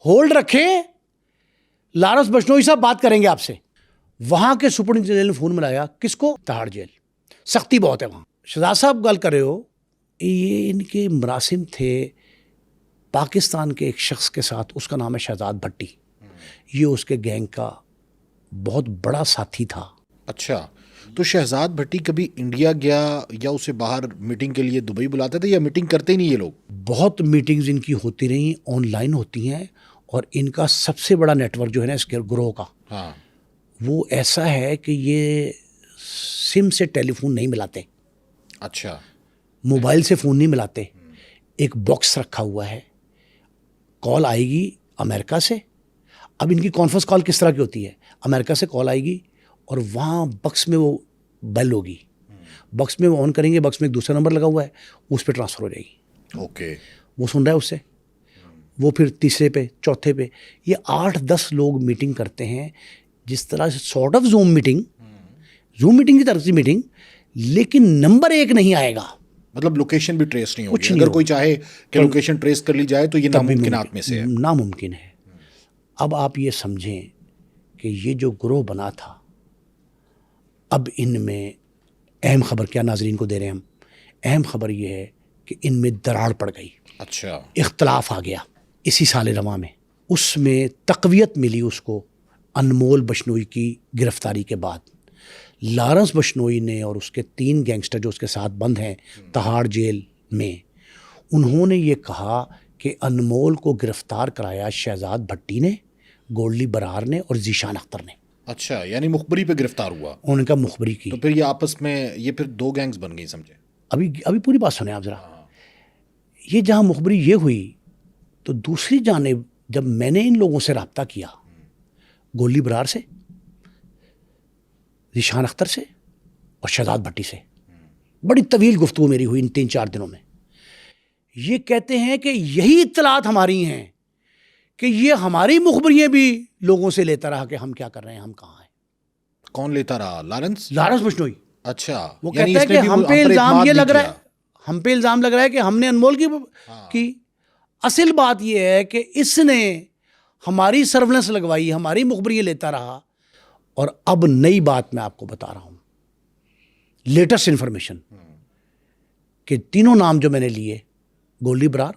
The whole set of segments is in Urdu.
ہولڈ رکھیں, لارنس بشنوئی صاحب بات کریں گے آپ سے. وہاں کے سپرنٹینڈنٹ جنرل نے فون ملایا, کس کو؟ تہاڑ جیل. سختی بہت ہے وہاں. شہزاد صاحب گل کر رہے ہو, یہ ان کے مراسم تھے پاکستان کے ایک شخص کے ساتھ, اس کا نام ہے شہزاد بھٹی. یہ اس کے گینگ کا بہت بڑا ساتھی تھا. اچھا, تو شہزاد بھٹی کبھی انڈیا گیا یا اسے باہر میٹنگ کے لیے دبئی بلاتے تھے, یا میٹنگ کرتے ہی نہیں یہ لوگ؟ بہت میٹنگز ان کی ہوتی رہیں, آن لائن ہوتی ہیں, اور ان کا سب سے بڑا نیٹ ورک جو ہے نا اس کے گروہ کا, ہاں, وہ ایسا ہے کہ یہ سم سے ٹیلی فون نہیں ملاتے. اچھا, موبائل سے فون نہیں ملاتے. ایک باکس رکھا ہوا ہے, کال آئے گی امریکہ سے. اب ان کی کانفرنس کال کس طرح کی ہوتی ہے, امریکہ سے کال آئے گی اور وہاں بکس میں وہ بیل ہوگی, بکس میں وہ آن کریں گے, بکس میں ایک دوسرا نمبر لگا ہوا ہے, اس پہ ٹرانسفر ہو جائے گی. اوکے, وہ سن رہا ہے اس سے, وہ پھر تیسرے پہ, چوتھے پہ. یہ 8-10 لوگ میٹنگ کرتے ہیں, جس طرح سے سارٹ آف زوم میٹنگ کی طرف سے میٹنگ, لیکن نمبر ایک نہیں آئے گا. مطلب لوکیشن بھی ٹریس نہیں ہوگی. اگر کوئی چاہے کہ لوکیشن ٹریس کر لی جائے تو یہ ناممکنات میں سے ہے. ناممکن ہے. اب آپ یہ سمجھیں کہ یہ جو گروہ بنا تھا, اب ان میں اہم خبر کیا ناظرین کو دے رہے ہیں ہم, اہم خبر یہ ہے کہ ان میں دراڑ پڑ گئی. اچھا, اختلاف آ گیا اسی سال رواں میں. اس میں تقویت ملی اس کو انمول بشنوئی کی گرفتاری کے بعد. لارنس بشنوئی نے اور اس کے 3 گینگسٹر جو اس کے ساتھ بند ہیں تہاڑ جیل میں, انہوں نے یہ کہا کہ انمول کو گرفتار کرایا شہزاد بھٹی نے, گولڈی برار نے اور ذیشان اختر نے. اچھا, یعنی مخبری پہ گرفتار ہوا. انہوں نے کہا مخبری کی. تو پھر یہ آپس میں یہ پھر 2 گینگز بن گئی سمجھے. ابھی پوری بات سنیں آپ ذرا. یہ جہاں مخبری یہ ہوئی, تو دوسری جانب جب میں نے ان لوگوں سے رابطہ کیا, گولڈی برار سے, ذیشان اختر سے اور شہزاد بھٹی سے, بڑی طویل گفتگو میری ہوئی ان 3-4 دنوں میں. یہ کہتے ہیں کہ یہی اطلاعات ہماری ہیں کہ یہ ہماری مخبریاں بھی لوگوں سے لیتا رہا کہ ہم کیا کر رہے ہیں, ہم کہاں ہیں. کون لیتا رہا؟ لارنس بشنوئی. اچھا, وہ کہتا ہے کہ ہم پہ الزام یہ لگ رہا ہے, ہم پہ الزام لگ رہا ہے کہ ہم نے انمول کی. اصل بات یہ ہے کہ اس نے ہماری سرولنس لگوائی, ہماری مخبریاں لیتا رہا. اور اب نئی بات میں آپ کو بتا رہا ہوں, لیٹسٹ انفارمیشن, کہ تینوں نام جو میں نے لیے, گولڈی برار,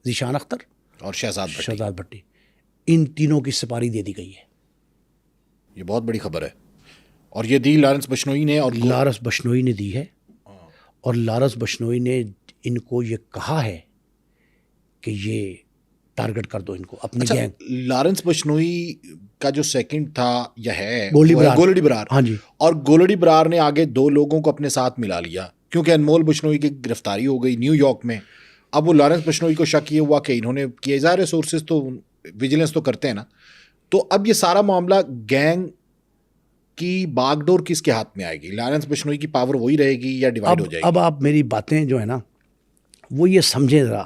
ذیشان اختر اور شہزاد بھٹی, ان تینوں کی سپاری دے دی گئی ہے. یہ بہت بڑی خبر ہے. اور یہ دی لارنس بشنوئی نے, اور لارنس بشنوئی نے دی ہے. اور لارنس بشنوئی نے ان کو یہ کہا ہے کہ یہ ٹارگٹ کر دو ان کو اپنی گینگ. لارنس بشنوئی کا جو سیکنڈ تھا یا ہے گولڈی برار. ہاں جی. اور گولڈی برار نے آگے 2 لوگوں کو اپنے ساتھ ملا لیا, کیونکہ انمول بشنوئی کی گرفتاری ہو گئی نیو یارک میں. اب وہ لارنس بشنوئی کو شک یہ ہوا کہ انہوں نے کیا, ظاہر سورسز تو ویجیلنس تو کرتے ہیں نا. تو اب یہ سارا معاملہ گینگ کی باغ ڈور کس کے ہاتھ میں آئے گی؟ لارنس بشنوئی کی پاور وہی رہے گی یا ڈیوائیڈ ہو جائے گی؟ اب آپ میری باتیں جو ہے نا وہ یہ سمجھیں ذرا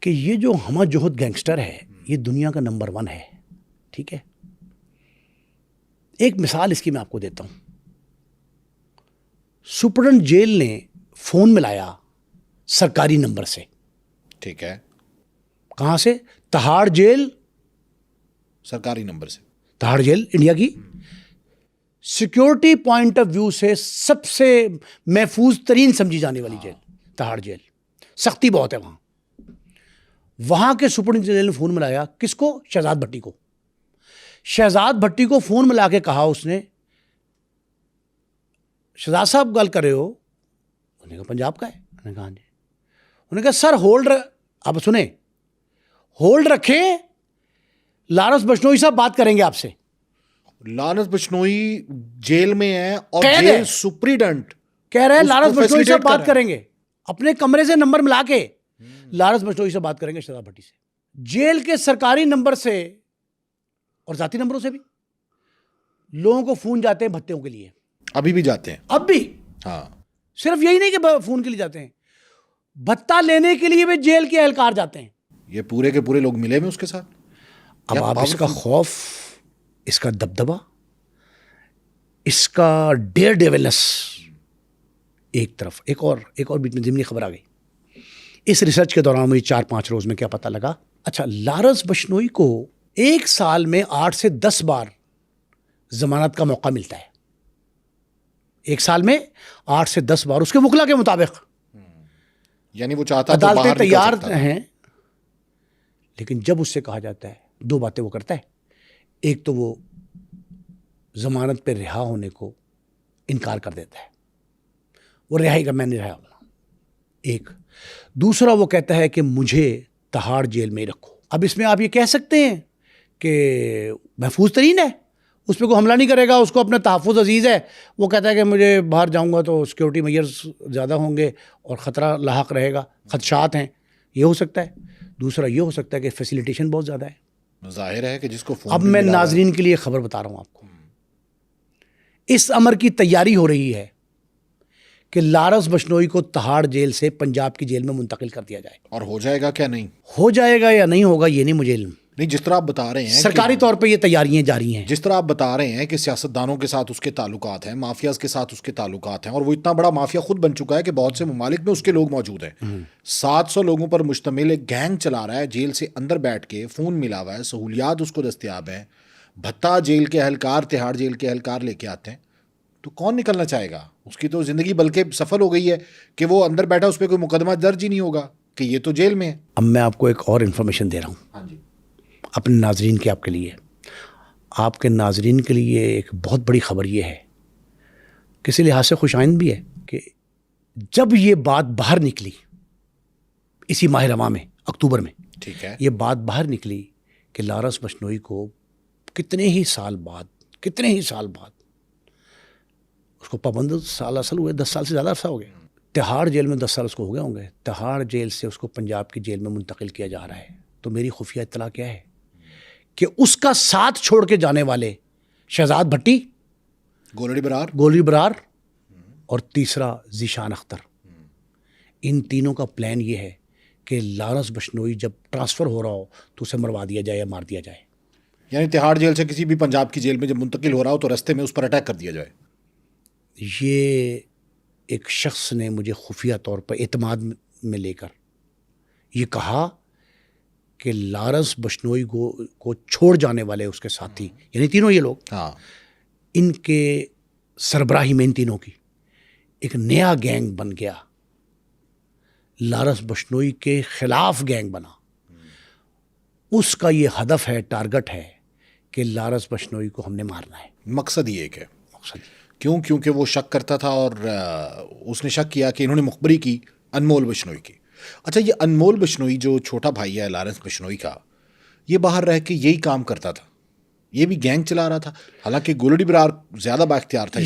کہ یہ جو ہمہ جوہد گینگسٹر ہے یہ دنیا کا نمبر 1 ہے. ٹھیک ہے, ایک مثال اس کی میں آپ کو دیتا ہوں. سپرنٹ جیل نے فون ملایا سرکاری نمبر سے. ٹھیک ہے, کہاں سے؟ تہاڑ جیل, سرکاری نمبر سے. تہاڑ جیل انڈیا کی سیکیورٹی پوائنٹ آف ویو سے سب سے محفوظ ترین سمجھی جانے والی جیل تہاڑ جیل. سختی بہت ہے وہاں. وہاں کے سپرنٹینڈنٹ جنرل نے فون ملایا, کس کو؟ شہزاد بھٹی کو. شہزاد بھٹی کو فون ملا کے کہا اس نے, شہزاد صاحب گل کر رہے ہو؟ انہوں نے کہا پنجاب کا ہے. انہوں نے کہا جی. انہوں نے کہا سر ہولڈ, اب سنیں, ہولڈ رکھیں, لارنس بشنوئی صاحب بات کریں گے آپ سے. لارنس بشنوئی جیل میں ہے اور جیل سپریڈنٹ کہہ رہے ہیں لارنس بشنوئی صاحب بات کریں گے, اپنے کمرے سے نمبر ملا کے لارنس بشنوئی سے بات کریں گے شہزاد بھٹی سے. جیل کے سرکاری نمبر سے اور ذاتی نمبروں سے بھی لوگوں کو فون جاتے ہیں بھتوں کے لیے. ابھی بھی جاتے ہیں؟ اب بھی. ہاں, صرف یہی نہیں کہ فون کے لیے جاتے ہیں, بھتہ لینے کے لیے بھی جیل کے اہلکار جاتے ہیں. یہ پورے کے پورے لوگ ملے ہوئے اس کے ساتھ. اب آپ اس کا خوف, اس کا دبدبا, اس کا ڈیئر ڈیولنس ایک طرف. ایک اور بیچ میں ضمنی خبر آ گئی. اس ریسرچ کے دوران مجھے 4-5 روز میں کیا پتہ لگا, اچھا، لارنس بشنوئی کو 1 سال میں 8 سے 10 بار ضمانت کا موقع ملتا ہے. 1 سال میں 8 سے 10 بار اس کے وکلا کے مطابق. یعنی وہ چاہتا تو عدالتیں باہر تیار نکل سکتا تھا. ہیں، لیکن جب اس سے کہا جاتا ہے 2 باتیں وہ کرتا ہے. ایک تو وہ ضمانت پہ رہا ہونے کو انکار کر دیتا ہے، وہ رہائی کا میں نہیں رہا ہونا. ایک دوسرا وہ کہتا ہے کہ مجھے تہاڑ جیل میں ہی رکھو. اب اس میں آپ یہ کہہ سکتے ہیں کہ محفوظ ترین ہے، اس پہ کوئی حملہ نہیں کرے گا، اس کو اپنا تحفظ عزیز ہے. وہ کہتا ہے کہ مجھے باہر جاؤں گا تو سیکورٹی میئرز زیادہ ہوں گے اور خطرہ لاحق رہے گا، خدشات ہیں. یہ ہو سکتا ہے. دوسرا یہ ہو سکتا ہے کہ فیسیلیٹیشن بہت زیادہ ہے. ظاہر ہے کہ جس کو فون اب بھی میں ملا ہوا ہے. ناظرین کے لیے خبر بتا رہا ہوں آپ کو. اس امر کی تیاری ہو رہی ہے کہ لارنس بشنوئی کو تہاڑ جیل سے پنجاب کی جیل میں منتقل کر دیا جائے. اور ہو جائے گا کیا نہیں؟ ہو جائے گا یا نہیں ہوگا یہ نہیں مجھے علم. نہیں، جس طرح آپ بتا رہے ہیں سرکاری طور پہ یہ تیاریاں جاری ہیں. جس طرح آپ بتا رہے ہیں کہ سیاستدانوں کے ساتھ اس کے تعلقات ہیں، مافیاز کے ساتھ اس کے تعلقات ہیں، اور وہ اتنا بڑا مافیا خود بن چکا ہے کہ بہت سے ممالک میں اس کے لوگ موجود ہیں. 700 لوگوں پر مشتمل ایک گینگ چلا رہا ہے، جیل سے اندر بیٹھ کے فون ملا ہوا ہے، سہولیات اس کو دستیاب ہیں، بھتہ جیل کے اہلکار، تہاڑ جیل کے اہلکار لے کے آتے ہیں. تو کون نکلنا چاہے گا؟ اس کی تو زندگی بلکہ سفل ہو گئی ہے کہ وہ اندر بیٹھا، اس پہ کوئی مقدمہ درج ہی نہیں ہوگا کہ یہ تو جیل میں ہے. اب میں آپ کو ایک اور انفارمیشن دے رہا ہوں. ہاں جی. اپنے ناظرین کے، آپ کے ناظرین کے لیے ایک بہت بڑی خبر یہ ہے، کسی لحاظ سے خوش آئند بھی ہے، کہ جب یہ بات باہر نکلی اسی ماہ رواں میں، اکتوبر میں، ٹھیک ہے، یہ بات باہر نکلی کہ لارنس بشنوئی کو کتنے ہی سال بعد اس کو 15 سال اصل ہوئے، 10 سال سے زیادہ عرصہ ہو گیا. تہاڑ جیل میں 10 سال اس کو ہو گئے ہوں گے. تہاڑ جیل سے اس کو پنجاب کی جیل میں منتقل کیا جا رہا ہے. تو میری خفیہ اطلاع کیا ہے کہ اس کا ساتھ چھوڑ کے جانے والے شہزاد بھٹی، گولڑی برار اور تیسرا ذیشان اختر، ان تینوں کا پلان یہ ہے کہ لارنس بشنوئی جب ٹرانسفر ہو رہا ہو تو اسے مروا دیا جائے یا مار دیا جائے. یعنی تہاڑ جیل سے کسی بھی پنجاب کی جیل میں جب منتقل ہو رہا ہو تو رستے میں اس پر اٹیک کر دیا جائے. یہ ایک شخص نے مجھے خفیہ طور پر اعتماد میں لے کر یہ کہا کہ لارنس بشنوئی کو چھوڑ جانے والے اس کے ساتھی، یعنی تینوں یہ لوگ، ہاں، ان کے سربراہی میں ان تینوں کی ایک نیا گینگ بن گیا. لارنس بشنوئی کے خلاف گینگ بنا. اس کا یہ ہدف ہے، ٹارگٹ ہے کہ لارنس بشنوئی کو ہم نے مارنا ہے. مقصد ہی ایک ہے. مقصد کیوں؟ کیونکہ وہ شک کرتا تھا اور اس نے شک کیا کہ انہوں نے مخبری کی انمول بشنوئی کی. اچھا، یہ انمول بشنوئی جو چھوٹا بھائی ہے لارنس بشنوئی کا، یہ باہر رہ کے یہی کام کرتا تھا، یہ بھی گینگ چلا رہا تھا، حالانکہ گولڑی برار زیادہ با اختیار تھا.